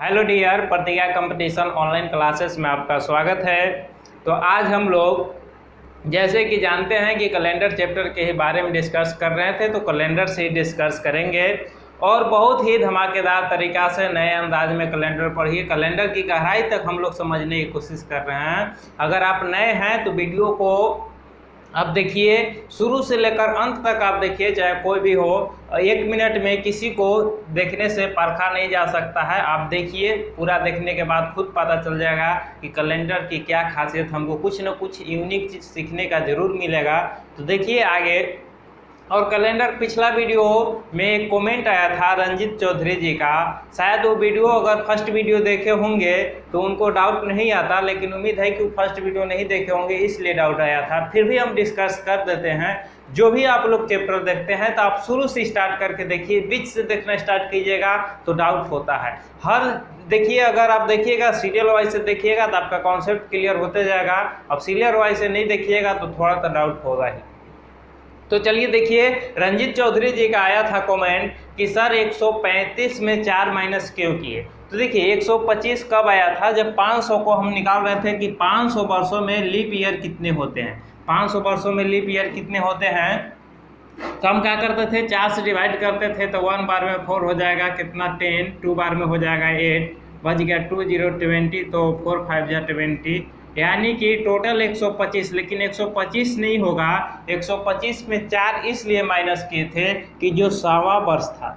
Hello dear, प्रतिज्ञा competition online classes में आपका स्वागत है। तो आज हम लोग जैसे कि जानते हैं कि कैलेंडर चैप्टर के ही बारे में डिस्कस कर रहे थे, तो कैलेंडर से ही डिस्कस करेंगे और बहुत ही धमाकेदार तरीक़ा से नए अंदाज में कैलेंडर पढ़िए। कैलेंडर की गहराई तक हम लोग समझने की कोशिश कर रहे हैं। अगर आप नए हैं तो वीडियो को अब देखिए, शुरू से लेकर अंत तक आप देखिए, चाहे कोई भी हो। 1 मिनट में किसी को देखने से परखा नहीं जा सकता है। आप देखिए, पूरा देखने के बाद खुद पता चल जाएगा कि कैलेंडर की क्या खासियत। हमको कुछ न कुछ यूनिक चीज़ सीखने का ज़रूर मिलेगा। तो देखिए आगे। और कैलेंडर पिछला वीडियो में एक कमेंट आया था रंजित चौधरी जी का। शायद वो वीडियो अगर फर्स्ट वीडियो देखे होंगे तो उनको डाउट नहीं आता, लेकिन उम्मीद है कि वो फर्स्ट वीडियो नहीं देखे होंगे इसलिए डाउट आया था। फिर भी हम डिस्कस कर देते हैं। जो भी आप लोग चैप्टर देखते हैं तो आप शुरू से स्टार्ट करके देखिए, बीच से देखना स्टार्ट कीजिएगा तो डाउट होता है। हर देखिए, अगर आप देखिएगा सीरियल वाइज से देखिएगा तो आपका कॉन्सेप्ट क्लियर होते जाएगा। अब सीरियल वाइज से नहीं देखिएगा तो थोड़ा सा डाउट होगा ही। तो चलिए देखिए, रंजित चौधरी जी का आया था कमेंट कि सर 135 में 4 माइनस क्यों किए। तो देखिए 125 कब आया था, जब 500 को हम निकाल रहे थे कि 500 वर्षों में लीप ईयर कितने होते हैं। 500 वर्षों में लीप ईयर कितने होते हैं, तो हम क्या करते थे, 4 से डिवाइड करते थे तो 1 बार में 4 हो जाएगा, कितना 10, 2 बार में हो जाएगा 8, बच गया 2 0 20, तो 4 5 जा 20, यानी कि टोटल 125। लेकिन 125 नहीं होगा, 125 में 4 इसलिए माइनस किए थे कि जो सवा वर्ष था,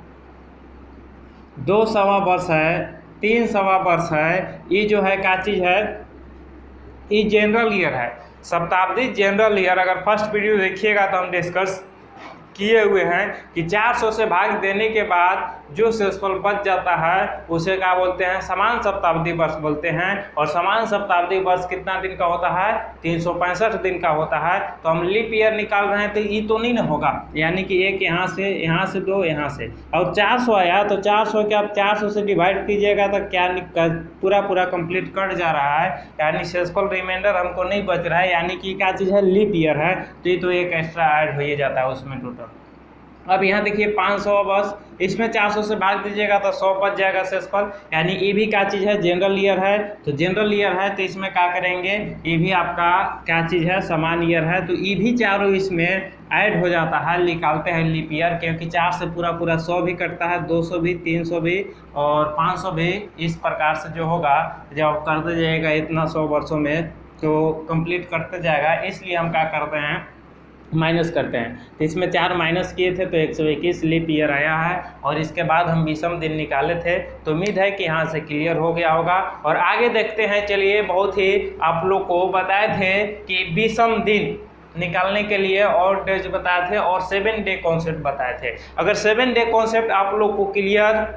2 सवा वर्ष है, 3 सवा वर्ष है, ये जो है क्या चीज़ है, ये जनरल ईयर है। शताब्दी जनरल ईयर। अगर फर्स्ट वीडियो देखिएगा तो हम डिस्कस किए हुए हैं कि 400 से भाग देने के बाद जो शेषफल बच जाता है उसे क्या बोलते हैं, समान शताब्दी वर्ष बोलते हैं। और समान शताब्दी वर्ष कितना दिन का होता है, 365 दिन का होता है। तो हम लीप ईयर निकाल रहे हैं तो ये तो नहीं ना होगा, यानी कि एक यहाँ से 2 यहाँ से, और 400 आया तो 400 के आप 400 से डिवाइड कीजिएगा तो क्या पूरा कंप्लीट कट जा रहा है, यानी शेषफल रिमाइंडर हमको नहीं बच रहा है, यानी कि क्या चीज़ है, लीप ईयर है। तो ये तो एक एक्स्ट्रा ऐड हो ही जाता है उसमें टोटल। अब यहाँ देखिए 500 बस, इसमें 400 से भाग दीजिएगा तो 100 बच जाएगा शेषफल, यानी ये भी क्या चीज़ है, जनरल ईयर है। तो जनरल ईयर है तो इसमें क्या करेंगे, ये भी आपका क्या चीज़ है, समान ईयर है। तो ये भी चारों इसमें ऐड हो जाता है, निकालते हैं लीप ईयर, क्योंकि 4 से पूरा 100 भी कटता है, 200 भी, 300 भी और 500 भी। इस प्रकार से जो होगा, जब करते जाएगा इतना 100 वर्षों में तो कंप्लीट करते जाएगा, इसलिए हम क्या करते हैं, माइनस करते हैं। तो इसमें 4 माइनस किए थे तो 121 लीप ईयर आया है। और इसके बाद हम विषम दिन निकाले थे। तो उम्मीद है कि यहाँ से क्लियर हो गया होगा। और आगे देखते हैं। चलिए, बहुत ही आप लोग को बताए थे कि विषम दिन निकालने के लिए और डेज बताए थे और 7 डे कॉन्सेप्ट बताए थे। अगर 7 डे कॉन्सेप्ट आप लोग को क्लियर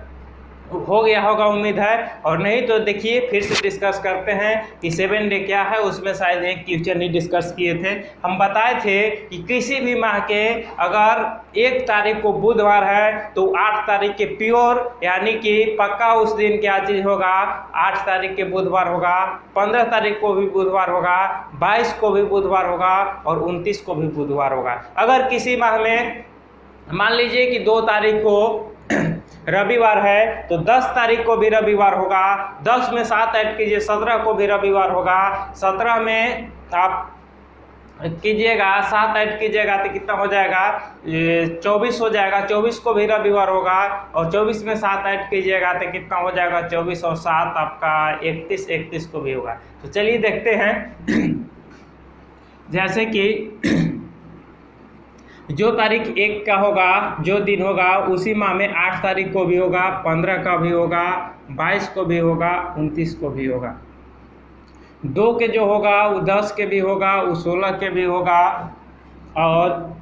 हो गया होगा उम्मीद है, और नहीं तो देखिए फिर से डिस्कस करते हैं कि 7 डे क्या है। उसमें शायद एक क्वेश्चन ही डिस्कस किए थे। हम बताए थे कि किसी भी माह के अगर 1 तारीख को बुधवार है तो 8 तारीख के प्योर, यानी कि पक्का उस दिन क्या चीज़ होगा, 8 तारीख के बुधवार होगा, 15 तारीख को भी बुधवार होगा, 22 को भी बुधवार होगा और 29 को भी बुधवार होगा। अगर किसी माह में मान लीजिए कि 2 तारीख को रविवार है तो 10 तारीख को भी रविवार होगा, 10 में 7 ऐड कीजिए, 17 को भी रविवार होगा, 17 में आप कीजिएगा 7 ऐड कीजिएगा तो कितना हो जाएगा, 24 हो जाएगा, 24 को भी रविवार होगा, और 24 में 7 ऐड कीजिएगा तो कितना हो जाएगा, 24 और 7 आपका 31 को भी होगा। तो चलिए देखते हैं। जैसे कि जो तारीख 1 का होगा, जो दिन होगा, उसी माह में 8 तारीख को भी होगा, 15 का भी होगा, 22 को भी होगा, 29 को भी होगा। 2 के जो होगा वो 10 के भी होगा, वो 16 के भी होगा, और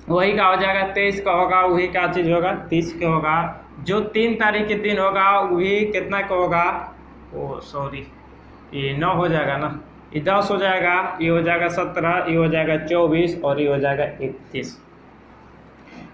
वही का हो जाएगा 23 का होगा, वही का चीज़ होगा 30 के होगा। जो 3 तारीख के दिन होगा वही कितना का होगा, ओ सॉरी ये 9 हो जाएगा ना, ये 10 हो जाएगा, ये हो जाएगा 17, ये हो जाएगा 24 और ये हो जाएगा 31।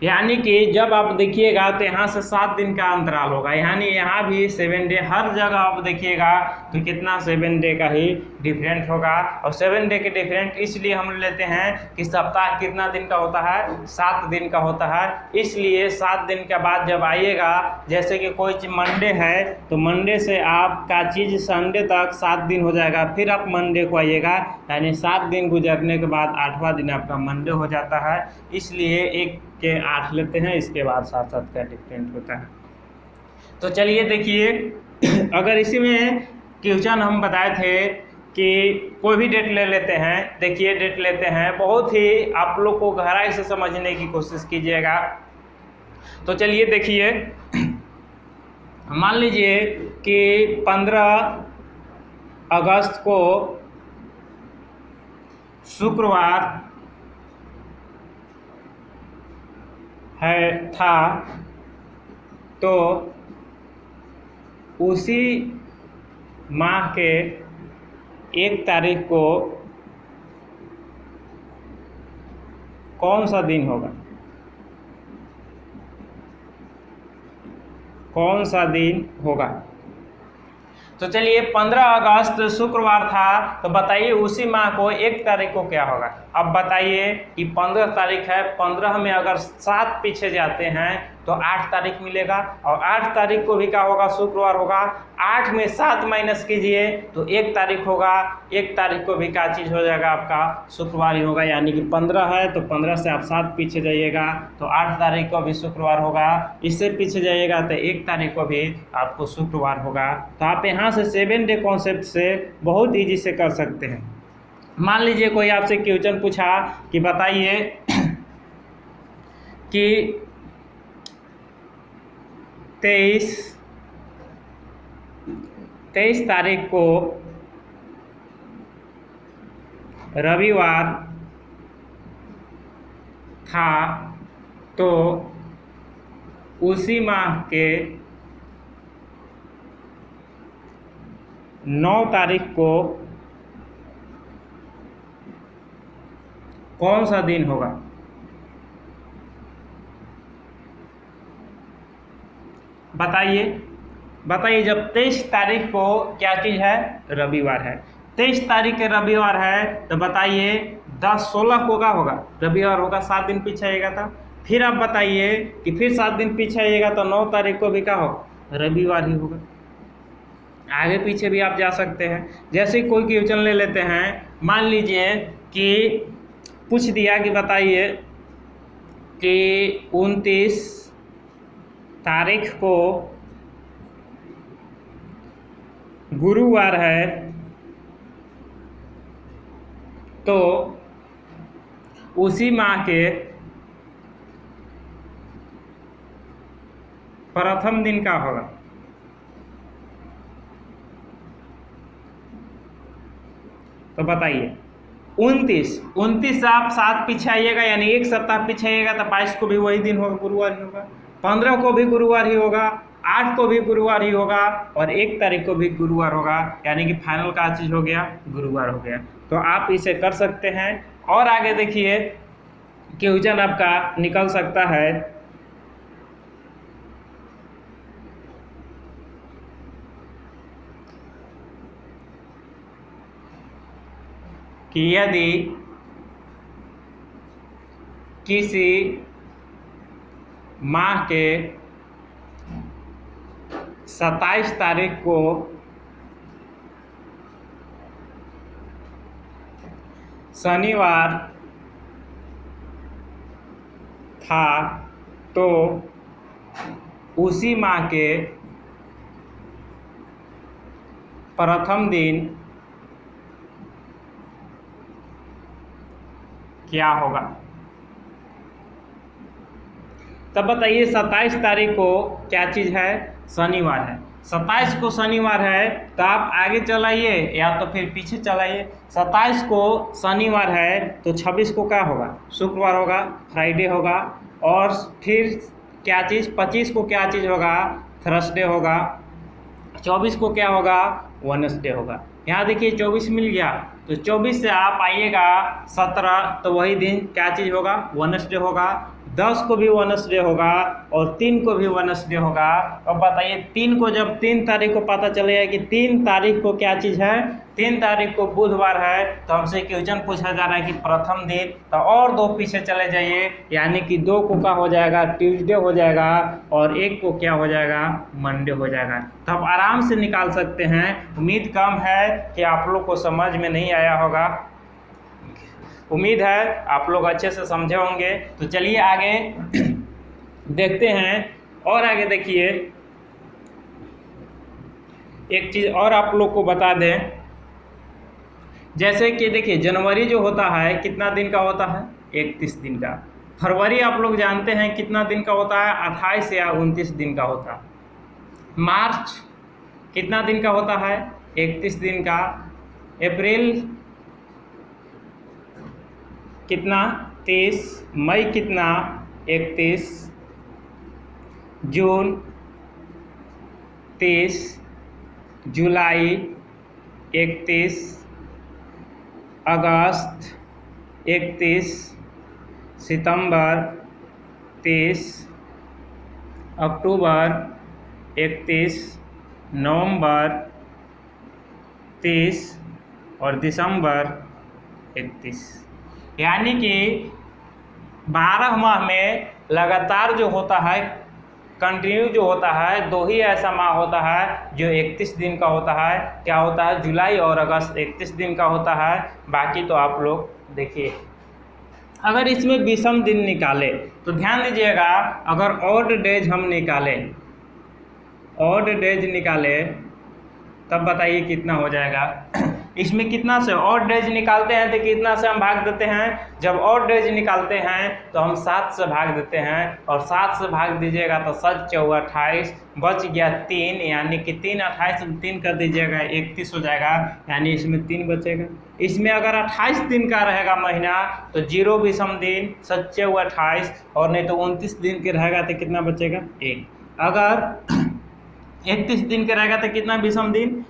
यानी कि जब आप देखिएगा तो यहाँ से 7 दिन का अंतराल होगा, यानी यहाँ भी 7 डे, हर जगह आप देखिएगा तो कितना 7 डे का ही डिफरेंट होगा। और 7 डे के डिफरेंट इसलिए हम लेते हैं कि सप्ताह कितना दिन का होता है, 7 दिन का होता है। इसलिए 7 दिन के बाद जब आइएगा, जैसे कि कोई चीज़ मंडे है तो मंडे से आपका चीज़ संडे तक 7 दिन हो जाएगा, फिर आप मंडे को आइएगा, यानी 7 दिन गुजरने के बाद 8वां दिन आपका मंडे हो जाता है। इसलिए एक के 8 लेते हैं, इसके बाद 7-7 का डिफरेंट होता है। तो चलिए देखिए, अगर इसी में क्वेश्चन हम बताए थे कि कोई भी डेट ले लेते हैं, देखिए डेट लेते हैं, बहुत ही आप लोग को गहराई से समझने की कोशिश कीजिएगा। तो चलिए देखिए, मान लीजिए कि 15 अगस्त को शुक्रवार था, तो उसी माह के 1 तारीख को कौन सा दिन होगा, कौन सा दिन होगा। तो चलिए 15 अगस्त शुक्रवार था, तो बताइए उसी माह को 1 तारीख को क्या होगा। अब बताइए कि 15 तारीख है, 15 में अगर 7 पीछे जाते हैं तो 8 तारीख मिलेगा, और 8 तारीख को भी क्या होगा, शुक्रवार होगा। 8 में 7 माइनस कीजिए तो 1 तारीख होगा, 1 तारीख को भी क्या चीज़ हो जाएगा, आपका शुक्रवार ही होगा। यानी कि 15 है तो 15 से आप 7 पीछे जाइएगा तो 8 तारीख को भी शुक्रवार होगा, इससे पीछे जाइएगा तो 1 तारीख को भी आपको शुक्रवार होगा। तो आप यहाँ से 7 डे कॉन्सेप्ट से बहुत ईजी से कर सकते हैं। मान लीजिए कोई आपसे क्वेश्चन पूछा कि बताइए कि 23 तारीख को रविवार था, तो उसी माह के 9 तारीख को कौन सा दिन होगा। बताइए जब 23 तारीख को क्या चीज़ है, रविवार है। 23 तारीख के रविवार है तो बताइए 10-16 को क्या होगा, रविवार होगा, 7 दिन पीछे आएगा था। फिर आप बताइए कि फिर 7 दिन पीछे आइएगा तो 9 तारीख को भी क्या हो, रविवार ही होगा। आगे पीछे भी आप जा सकते हैं। जैसे कोई क्वेश्चन ले लेते हैं, मान लीजिए कि पूछ दिया कि बताइए कि 29 तारीख को गुरुवार है, तो उसी माह के प्रथम दिन का होगा। तो बताइए 29 से आप 7 पीछे आइएगा, यानी 1 सप्ताह पीछे आइएगा तो 22 को भी वही दिन होगा, गुरुवार ही होगा। 15 को भी गुरुवार ही होगा, 8 को भी गुरुवार ही होगा, और 1 तारीख को भी गुरुवार होगा। यानी कि फाइनल का चीज़ हो गया, गुरुवार हो गया। तो आप इसे कर सकते हैं। और आगे देखिए क्वेश्चन आपका निकल सकता है कि यदि किसी माह के 27 तारीख को शनिवार था, तो उसी माह के प्रथम दिन क्या होगा। तब बताइए 27 तारीख को क्या चीज़ है, शनिवार है। 27 को शनिवार है तो आप आगे चलाइए या तो फिर पीछे चलाइए। 27 को शनिवार है तो 26 को क्या होगा, शुक्रवार होगा, फ्राइडे होगा। और फिर क्या चीज़, 25 को क्या चीज़ होगा, थर्सडे होगा। 24 को क्या होगा, वेडनेसडे होगा। यहाँ देखिए 24 मिल गया, तो 24 से आप आइएगा 17, तो वही दिन क्या चीज़ होगा, वेडनेसडे होगा। 10 को भी वेडनेसडे होगा और 3 को भी वेडनेसडे होगा। अब बताइए 3 को, जब 3 तारीख को पता चलेगा कि 3 तारीख को क्या चीज़ है, 3 तारीख को बुधवार है, तो हमसे क्वेश्चन पूछा जा रहा है कि प्रथम दिन, तो और 2 पीछे चले जाइए, यानी कि 2 को क्या हो जाएगा, ट्यूसडे हो जाएगा, और 1 को क्या हो जाएगा, मंडे हो जाएगा। तो आप आराम से निकाल सकते हैं। उम्मीद कम है कि आप लोग को समझ में नहीं आया होगा, उम्मीद है आप लोग अच्छे से समझे होंगे। तो चलिए आगे देखते हैं। और आगे देखिए, एक चीज़ और आप लोग को बता दें, जैसे कि देखिए जनवरी जो होता है कितना दिन का होता है, 31 दिन का। फरवरी आप लोग जानते हैं कितना दिन का होता है, 28 या 29 दिन का होता है। मार्च कितना दिन का होता है, 31 दिन का। अप्रैल कितना, 30। मई कितना, 31। जून 30। जुलाई 31। अगस्त 31। सितंबर 30। अक्टूबर 31। नवंबर 30 और दिसंबर 31। यानी कि 12 माह में लगातार जो होता है, कंटिन्यू जो होता है, 2 ही ऐसा माह होता है जो 31 दिन का होता है। क्या होता है, जुलाई और अगस्त 31 दिन का होता है। बाकी तो आप लोग देखिए, अगर इसमें विषम दिन निकाले तो ध्यान दीजिएगा, अगर ऑड डेज हम निकालें, ऑड डेज निकाले, तब बताइए कितना हो जाएगा। इसमें कितना से ऑड डेज निकालते हैं तो कितना से हम भाग देते हैं, जब ऑड डेज निकालते हैं तो हम 7 से भाग देते हैं, और 7 से भाग दीजिएगा तो 7 चौका 28, बच गया 3, यानी कि 3 28 में 3 कर दीजिएगा 31 हो जाएगा, यानी इसमें 3 बचेगा। इसमें अगर 28 दिन का रहेगा महीना तो 0 विषम दिन, 7 चौका 28, और नहीं तो 29 दिन के रहेगा तो कितना बचेगा, 1। अगर 31 दिन के रहेगा तो कितना विषम दिन,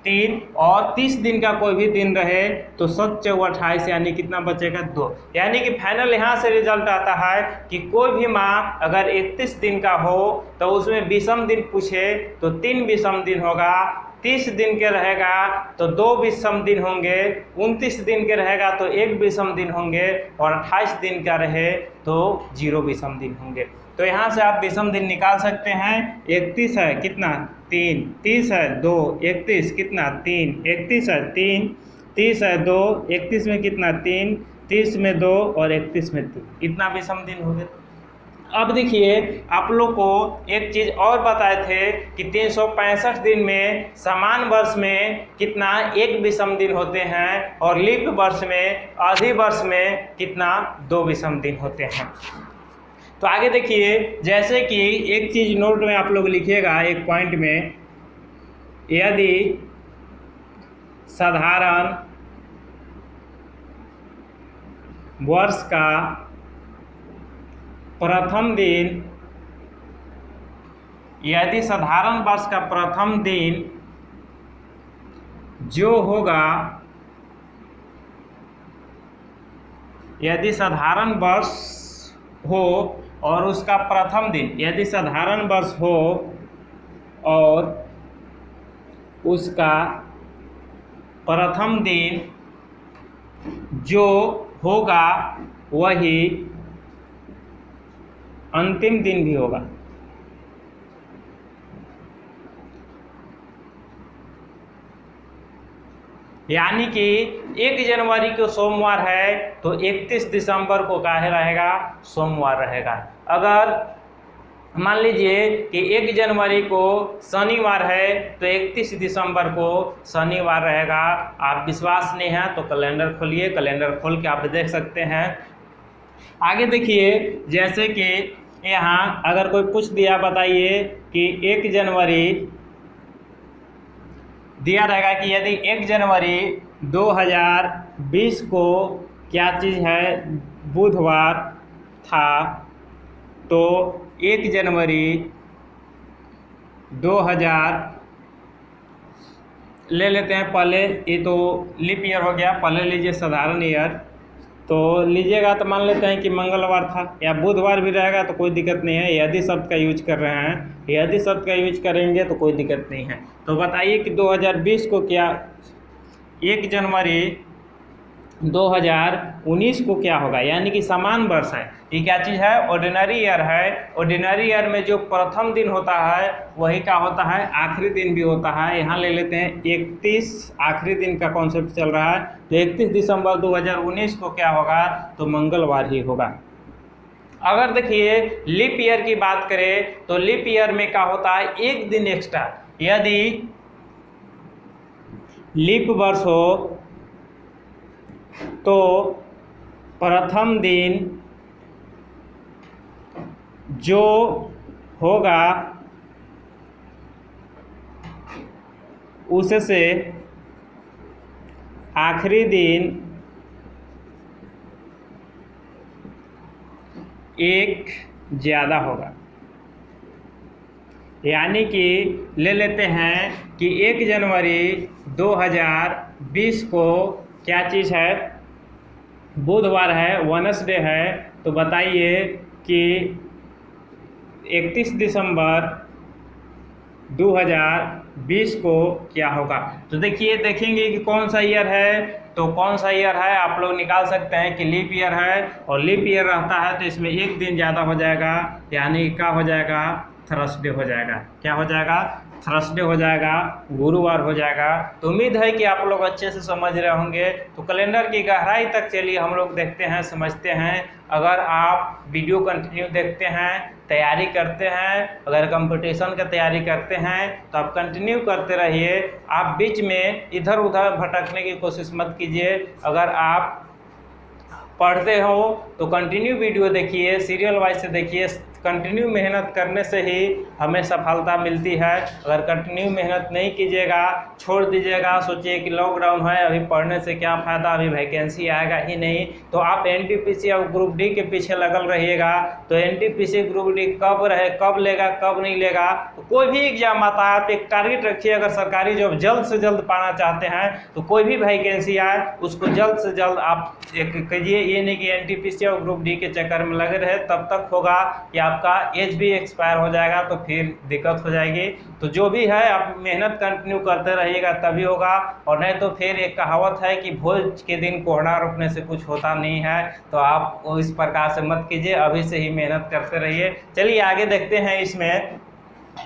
3, और 30 दिन का कोई भी दिन रहे तो 7 चौका 28, यानी कितना बचेगा, 2। यानी कि फाइनल यहाँ से रिजल्ट आता है कि कोई भी माह अगर 31 दिन का हो तो उसमें विषम दिन पूछे तो 3 विषम दिन होगा, 30 दिन के रहेगा तो 2 विषम दिन होंगे, 29 दिन के रहेगा तो 1 विषम दिन होंगे, और 28 दिन का रहे तो 0 विषम दिन होंगे। तो यहाँ से आप विषम दिन निकाल सकते हैं। 31 है कितना, 3। 30 है 2। 31 कितना, 3। 31 है 3। 30 है 2। 31 में कितना, 3। 30 में 2 और 31 में 3, इतना विषम दिन हो गया। अब देखिए, आप लोग को एक चीज़ और बताए थे कि 365 दिन में समान वर्ष में कितना, 1 विषम दिन होते हैं, और लीप वर्ष में, आधी वर्ष में कितना, 2 विषम दिन होते हैं। तो आगे देखिए, जैसे कि एक चीज़ नोट में आप लोग लिखिएगा एक पॉइंट में, यदि साधारण वर्ष का प्रथम दिन, यदि साधारण वर्ष का प्रथम दिन जो होगा, यदि साधारण वर्ष हो और उसका प्रथम दिन, यदि साधारण वर्ष हो और उसका प्रथम दिन जो होगा वही अंतिम दिन भी होगा। यानी कि 1 जनवरी को सोमवार है तो 31 दिसंबर को काहे रहेगा, सोमवार रहेगा। अगर मान लीजिए कि 1 जनवरी को शनिवार है तो 31 दिसंबर को शनिवार रहेगा। आप विश्वास नहीं है तो कैलेंडर खोलिए, कैलेंडर खोल के आप देख सकते हैं। आगे देखिए, जैसे कि यहाँ अगर कोई पूछ दिया, बताइए कि 1 जनवरी दिया रहेगा कि यदि 1 जनवरी 2020 को क्या चीज़ है, बुधवार था, तो 1 जनवरी 2000 ले लेते हैं। पहले ये तो लीप ईयर हो गया, पहले लीजिए साधारण ईयर, तो लीजिएगा तो मान लेते हैं कि मंगलवार था या बुधवार भी रहेगा तो कोई दिक्कत नहीं है। यदि शब्द का यूज कर रहे हैं, यदि शब्द का यूज करेंगे तो कोई दिक्कत नहीं है। तो बताइए कि 2020 को क्या 1 जनवरी 2019 को क्या होगा, यानी कि समान वर्ष है। ये क्या चीज़ है? ऑर्डिनरी ईयर है। ऑर्डिनरी ईयर में जो प्रथम दिन होता है वही क्या होता है? आखिरी दिन भी होता है। यहाँ ले लेते हैं 31, आखिरी दिन का कॉन्सेप्ट चल रहा है। तो 31 दिसंबर 2019 को क्या होगा? तो मंगलवार ही होगा। अगर देखिए लीप ईयर की बात करें तो लीप ईयर में क्या होता है? एक दिन एक्स्ट्रा। यदि लीप वर्ष हो तो प्रथम दिन जो होगा उससे आखिरी दिन एक ज़्यादा होगा। यानी कि ले लेते हैं कि 1 जनवरी 2020 को क्या चीज़ है? बुधवार है, वेडनेसडे है। तो बताइए कि 31 दिसंबर 2020 को क्या होगा? तो देखिए देखेंगे कि कौन सा ईयर है। तो कौन सा ईयर है आप लोग निकाल सकते हैं कि लीप ईयर है, और लीप ईयर रहता है तो इसमें एक दिन ज़्यादा हो जाएगा, यानी क्या हो जाएगा? थर्सडे हो जाएगा। क्या हो जाएगा? थर्सडे हो जाएगा, गुरुवार हो जाएगा। तो उम्मीद है कि आप लोग अच्छे से समझ रहे होंगे। तो कैलेंडर की गहराई तक चलिए हम लोग देखते हैं, समझते हैं। अगर आप वीडियो कंटिन्यू देखते हैं, तैयारी करते हैं, अगर कंपटीशन का तैयारी करते हैं तो आप कंटिन्यू करते रहिए। आप बीच में इधर उधर भटकने की कोशिश मत कीजिए। अगर आप पढ़ते हो तो कंटिन्यू वीडियो देखिए, सीरियल वाइज से देखिए। कंटिन्यू मेहनत करने से ही हमें सफलता मिलती है। अगर कंटिन्यू मेहनत नहीं कीजिएगा, छोड़ दीजिएगा, सोचिए कि लॉकडाउन है, अभी पढ़ने से क्या फ़ायदा, अभी वैकेंसी आएगा ही नहीं, तो आप एनटीपीसी और ग्रुप डी के पीछे लगल रहिएगा। तो एनटीपीसी ग्रुप डी कब लेगा, कब नहीं लेगा। तो कोई भी एग्जाम आता है आप एक टारगेट रखिए। अगर सरकारी जॉब जल्द से जल्द पाना चाहते हैं तो कोई भी वैकेंसी आए उसको जल्द से जल्द आप कीजिए। ये नहीं कि एनटीपीसी और ग्रुप डी के चक्कर में लगे रहे, तब तक होगा कि आपका एज भी एक्सपायर हो जाएगा, तो फिर दिक्कत हो जाएगी। तो जो भी है आप मेहनत कंटिन्यू करते रहिएगा तभी होगा, और नहीं तो फिर एक कहावत है कि भोज के दिन कोहड़ा रोकने से कुछ होता नहीं है। तो आप इस प्रकार से मत कीजिए, अभी से ही मेहनत करते रहिए। चलिए आगे देखते हैं, इसमें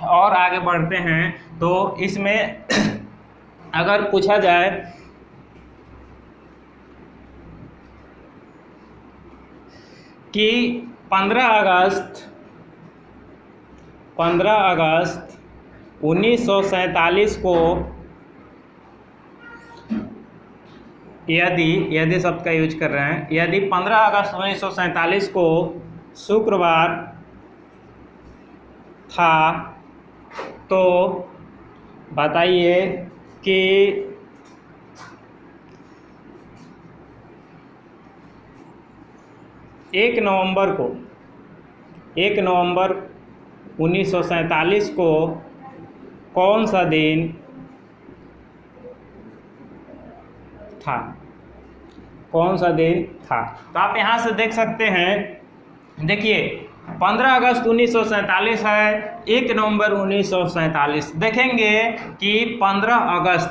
और आगे बढ़ते हैं। तो इसमें अगर पूछा जाए कि 15 अगस्त 1947 को यदि शब्द का यूज कर रहे हैं, यदि 15 अगस्त 1947 को शुक्रवार था तो बताइए कि 1 नवंबर 1947 को कौन सा दिन था? कौन सा दिन था? तो आप यहाँ से देख सकते हैं, देखिए 15 अगस्त 1947 है, 1 नवंबर 1947। देखेंगे कि 15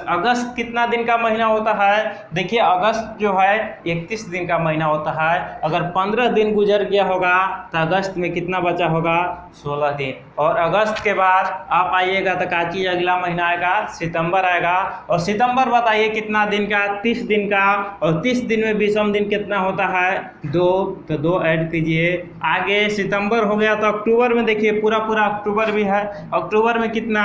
अगस्त कितना दिन का महीना होता है? देखिए अगस्त जो है 31 दिन का महीना होता है। अगर 15 दिन गुजर गया होगा तो अगस्त में कितना बचा होगा? 16 दिन। और अगस्त के बाद आप आइएगा तो का चीज़ अगला महीना आएगा? सितंबर आएगा। और सितंबर बताइए कितना दिन का? 30 दिन का। और 30 दिन में विषम दिन कितना होता है? 2। तो 2 ऐड कीजिए। आगे सितंबर हो गया तो अक्टूबर में देखिए पूरा अक्टूबर भी है। अक्टूबर में कितना?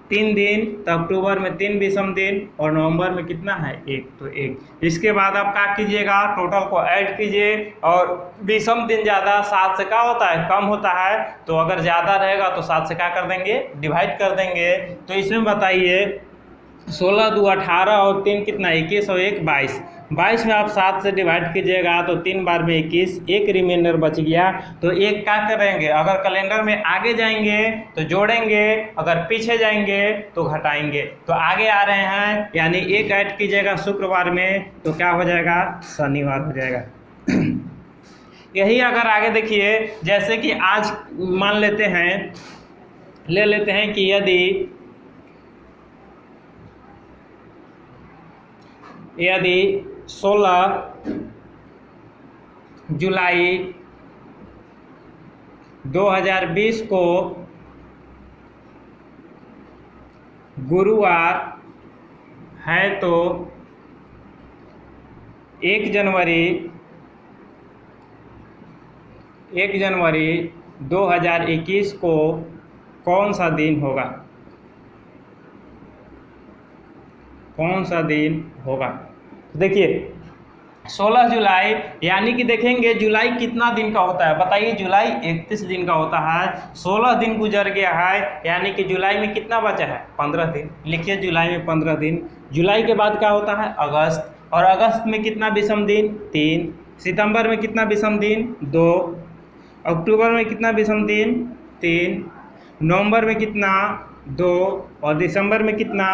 3 दिन। तो अक्टूबर में 3 विषम दिन। और नवंबर में कितना है? 1। तो 1। इसके बाद आप क्या कीजिएगा? टोटल को ऐड कीजिए। और विषम दिन ज़्यादा 7 से क्या होता है? कम होता है। तो अगर ज़्यादा रहेगा तो 7 से क्या कर देंगे? डिवाइड कर देंगे। तो इसमें बताइए 16 दूनी 18 और 3 कितना? 21 और 1 22। 22 में आप 7 से डिवाइड कीजिएगा तो 3 बार में 21, एक रिमाइंडर बच गया। तो एक क्या करेंगे? अगर कैलेंडर में आगे जाएंगे तो जोड़ेंगे, अगर पीछे जाएंगे तो घटाएंगे। तो आगे आ रहे हैं, यानी एक ऐड कीजिएगा शुक्रवार में तो क्या हो जाएगा? शनिवार हो जाएगा। यही अगर आगे देखिए, जैसे कि आज मान लेते हैं, ले लेते हैं कि यदि 16 जुलाई 2020 को गुरुवार है तो 1 जनवरी 2021 को कौन सा दिन होगा? कौन सा दिन होगा? देखिए 16 जुलाई, यानी कि देखेंगे जुलाई कितना दिन का होता है, बताइए। जुलाई 31 दिन का होता है। 16 दिन गुजर गया है, यानी कि जुलाई में कितना बचा है? 15 दिन। लिखिए जुलाई में 15 दिन। जुलाई के बाद क्या होता है? अगस्त। और अगस्त में कितना विषम दिन? 3। सितंबर में कितना विषम दिन? 2। अक्टूबर में कितना विषम दिन? 3। नवंबर में कितना? 2। और दिसंबर में कितना?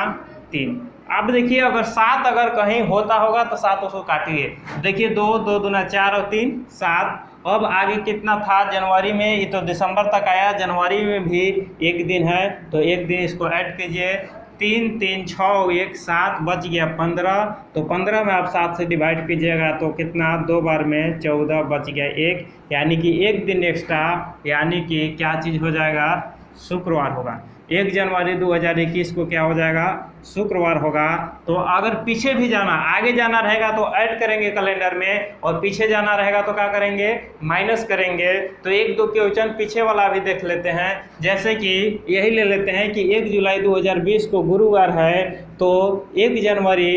3। अब देखिए अगर 7 अगर कहीं होता होगा तो 7 उसको काटिए। देखिए 2 2 दूना 4 और 3 7। अब आगे कितना था? जनवरी में, ये तो दिसंबर तक आया, जनवरी में भी 1 दिन है तो 1 दिन इसको ऐड कीजिए। 3 3 6 1 7 बच गया 15। तो 15 में आप 7 से डिवाइड कीजिएगा तो कितना? 2 बार में 14 बच गया 1, यानी कि 1 दिन एक्स्ट्रा, यानी कि क्या चीज़ हो जाएगा? शुक्रवार होगा। 1 जनवरी 2021 को क्या हो जाएगा? शुक्रवार होगा। तो अगर पीछे भी जाना, आगे जाना रहेगा तो ऐड करेंगे कैलेंडर में, और पीछे जाना रहेगा तो क्या करेंगे? माइनस करेंगे। तो 1 2 क्वेश्चन पीछे वाला भी देख लेते हैं। जैसे कि यही ले लेते हैं कि 1 जुलाई 2020 को गुरुवार है तो 1 जनवरी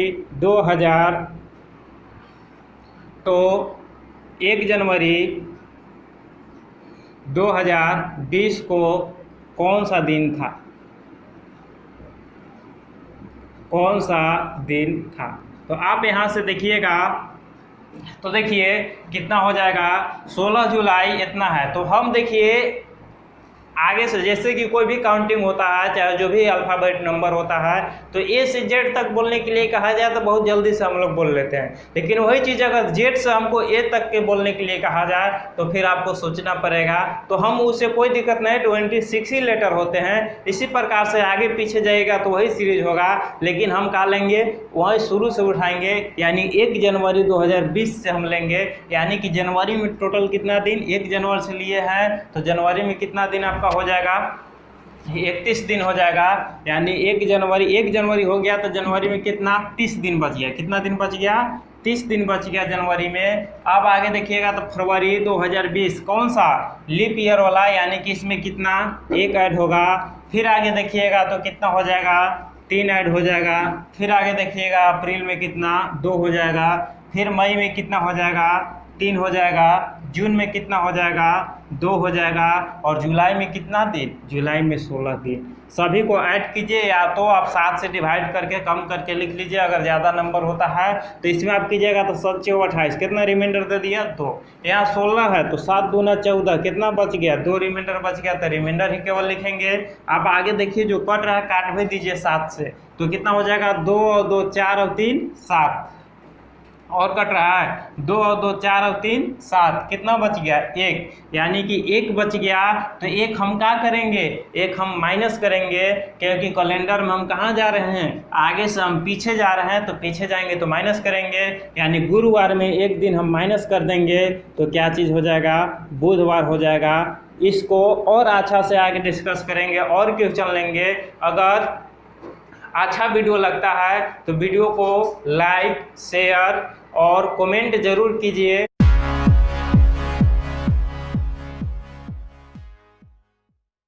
2020 को कौन सा दिन था? कौन सा दिन था? तो आप यहाँ से देखिएगा, तो देखिए कितना हो जाएगा? 16 जुलाई इतना है। तो हम देखिए आगे से, जैसे कि कोई भी काउंटिंग होता है, चाहे जो भी अल्फ़ाबेट नंबर होता है, तो ए से जेड तक बोलने के लिए कहा जाए तो बहुत जल्दी से हम लोग बोल लेते हैं। लेकिन वही चीज़ अगर जेड से हमको ए तक के बोलने के लिए कहा जाए तो फिर आपको सोचना पड़ेगा। तो हम उससे कोई दिक्कत नहीं, 26 ही लेटर होते हैं। इसी प्रकार से आगे पीछे जाएगा तो वही सीरीज होगा, लेकिन हम क्या लेंगे? वही शुरू से उठाएंगे, यानी 1 जनवरी 2020 से हम लेंगे। यानी कि जनवरी में टोटल कितना दिन? 1 जनवरी से लिए हैं तो जनवरी में कितना दिन आपका हो जाएगा? 31 दिन हो जाएगा। यानी 1 जनवरी हो गया तो जनवरी में कितना? 30 दिन बच गया। कितना दिन बच गया? 30 दिन बच गया जनवरी में। अब आगे देखिएगा तो फरवरी 2020 कौन सा? लीप ईयर वाला, यानी कि इसमें कितना? 1 ऐड होगा। फिर आगे देखिएगा तो कितना हो जाएगा? 3 ऐड हो जाएगा। फिर आगे देखिएगा अप्रैल में कितना? 2 हो जाएगा। फिर मई में कितना हो जाएगा? 3 हो जाएगा। जून में कितना हो जाएगा? 2 हो जाएगा। और जुलाई में कितना दिन? जुलाई में 16 दिन। सभी को ऐड कीजिए, या तो आप 7 से डिवाइड करके कम करके लिख लीजिए अगर ज़्यादा नंबर होता है तो। इसमें आप कीजिएगा तो 7 6 28, कितना रिमाइंडर दे दिया? 2। यहाँ 16 है तो 7 दूना 14, कितना बच गया? 2 रिमाइंडर बच गया, तो रिमाइंडर ही केवल लिखेंगे। आप आगे देखिए जो कट रहा है काट भी दीजिए 7 से, तो कितना हो जाएगा? 2 और 2 4 और 3 7। और कट रहा है 2 और 2 4 और 3 7, कितना बच गया? 1। यानी कि 1 बच गया। तो 1 हम क्या करेंगे? 1 हम माइनस करेंगे, क्योंकि कैलेंडर में हम कहाँ जा रहे हैं? आगे से हम पीछे जा रहे हैं, तो पीछे जाएंगे तो माइनस करेंगे। यानी गुरुवार में 1 दिन हम माइनस कर देंगे तो क्या चीज़ हो जाएगा? बुधवार हो जाएगा। इसको और अच्छा से आगे डिस्कस करेंगे और क्वेश्चन लेंगे। अगर अच्छा वीडियो लगता है तो वीडियो को लाइक शेयर और कमेंट जरूर कीजिए।